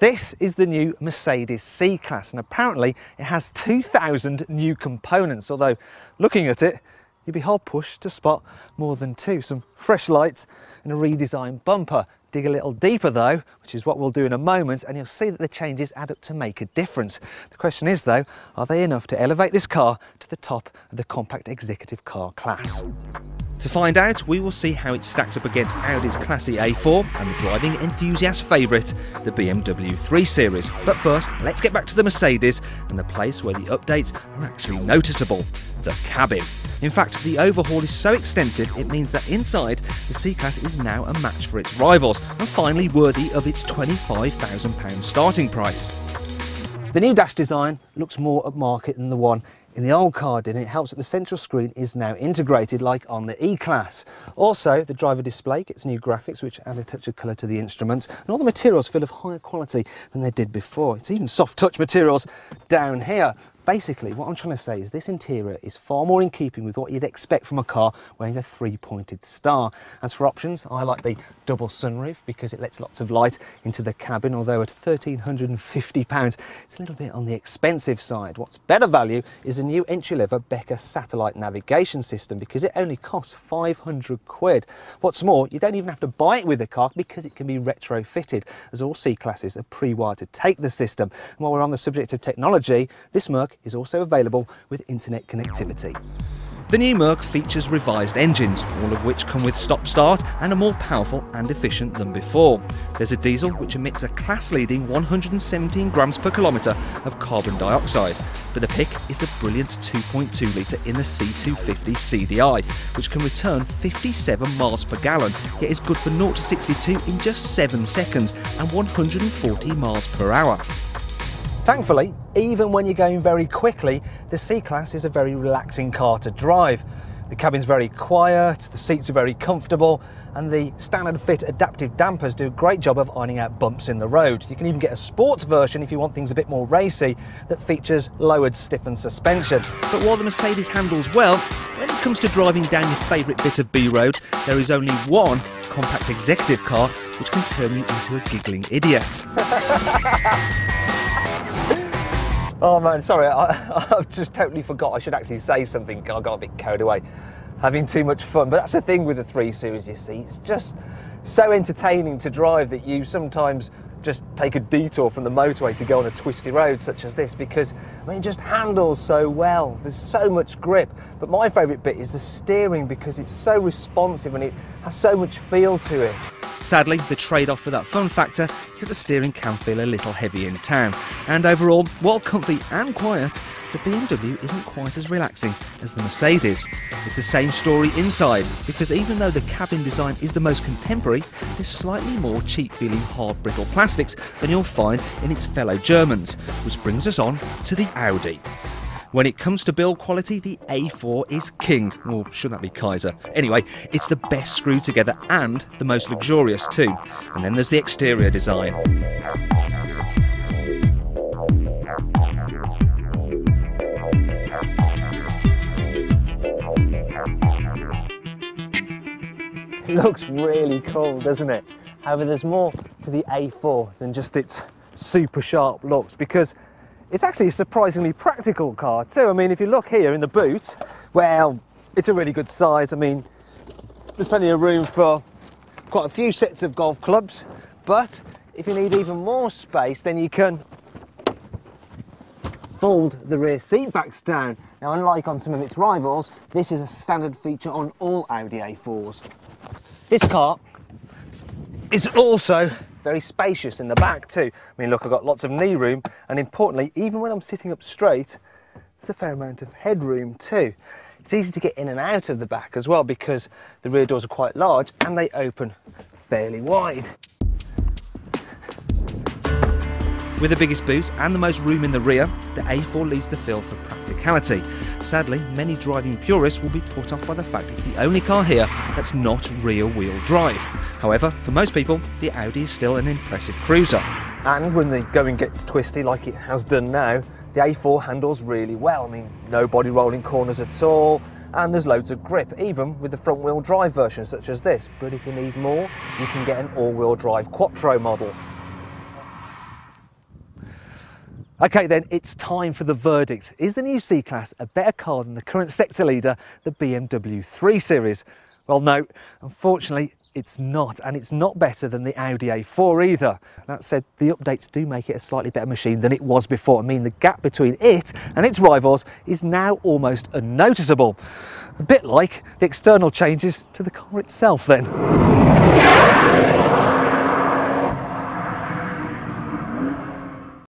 This is the new Mercedes C-Class, and apparently it has 2,000 new components, although looking at it, you'd be hard pushed to spot more than two. Some fresh lights and a redesigned bumper. Dig a little deeper though, which is what we'll do in a moment, and you'll see that the changes add up to make a difference. The question is though, are they enough to elevate this car to the top of the compact executive car class? To find out, we will see how it stacks up against Audi's classy A4 and the driving enthusiast favourite, the BMW 3 Series. But first, let's get back to the Mercedes and the place where the updates are actually noticeable, the cabin. In fact, the overhaul is so extensive it means that inside, the C-Class is now a match for its rivals and finally worthy of its £25,000 starting price. The new dash design looks more upmarket than the one in the old car did, and it helps that the central screen is now integrated like on the E-Class. Also, the driver display gets new graphics which add a touch of colour to the instruments, and all the materials feel of higher quality than they did before. It's even soft touch materials down here. Basically, what I'm trying to say is this interior is far more in keeping with what you'd expect from a car wearing a three-pointed star. As for options, I like the double sunroof because it lets lots of light into the cabin, although at £1,350, it's a little bit on the expensive side. What's better value is a new entry-level Becker satellite navigation system because it only costs 500 quid. What's more, you don't even have to buy it with the car because it can be retrofitted, as all C-Classes are pre-wired to take the system. And while we're on the subject of technology, this Merc is also available with internet connectivity. The new Merc features revised engines, all of which come with stop-start and are more powerful and efficient than before. There's a diesel which emits a class-leading 117 grams per kilometre of carbon dioxide, but the pick is the brilliant 2.2 litre in the C250 CDI, which can return 57 miles per gallon, yet is good for 0 to 62 in just 7 seconds and 140 miles per hour. Thankfully, even when you're going very quickly, the C-Class is a very relaxing car to drive. The cabin's very quiet, the seats are very comfortable, and the standard fit adaptive dampers do a great job of ironing out bumps in the road. You can even get a sports version if you want things a bit more racy that features lowered stiffened suspension. But while the Mercedes handles well, when it comes to driving down your favourite bit of B-road, there is only one compact executive car which can turn you into a giggling idiot. Oh man, sorry, I've just totally forgot I should actually say something. I got a bit carried away having too much fun. But that's the thing with the 3 Series, you see. It's just so entertaining to drive that you sometimes just take a detour from the motorway to go on a twisty road such as this because, I mean, it just handles so well. There's so much grip. But my favourite bit is the steering because it's so responsive and it has so much feel to it. Sadly, the trade-off for that fun factor is that the steering can feel a little heavy in town. And overall, while comfy and quiet, the BMW isn't quite as relaxing as the Mercedes. It's the same story inside, because even though the cabin design is the most contemporary, there's slightly more cheap-feeling hard brittle plastics than you'll find in its fellow Germans, which brings us on to the Audi. When it comes to build quality, the A4 is king, or should that be Kaiser? Anyway, it's the best screwed together and the most luxurious too. And then there's the exterior design. It looks really cool, doesn't it? However, there's more to the A4 than just its super sharp looks, because it's actually a surprisingly practical car too. I mean, if you look here in the boot, well, it's a really good size. I mean, there's plenty of room for quite a few sets of golf clubs, but if you need even more space, then you can fold the rear seat backs down. Now, unlike on some of its rivals, this is a standard feature on all Audi A4s. This car is also very spacious in the back too. I mean, look, I've got lots of knee room, and importantly, even when I'm sitting up straight, there's a fair amount of headroom too. It's easy to get in and out of the back as well because the rear doors are quite large and they open fairly wide. With the biggest boot and the most room in the rear, the A4 leads the field for practicality. Sadly, many driving purists will be put off by the fact it's the only car here that's not rear-wheel drive. However, for most people, the Audi is still an impressive cruiser. And when the going gets twisty like it has done now, the A4 handles really well. I mean, no body rolling corners at all, and there's loads of grip, even with the front-wheel drive version such as this. But if you need more, you can get an all-wheel drive Quattro model. Okay then, it's time for the verdict. Is the new C-Class a better car than the current sector leader, the BMW 3 Series? Well no, unfortunately it's not, and it's not better than the Audi A4 either. That said, the updates do make it a slightly better machine than it was before. I mean, the gap between it and its rivals is now almost unnoticeable. A bit like the external changes to the car itself then.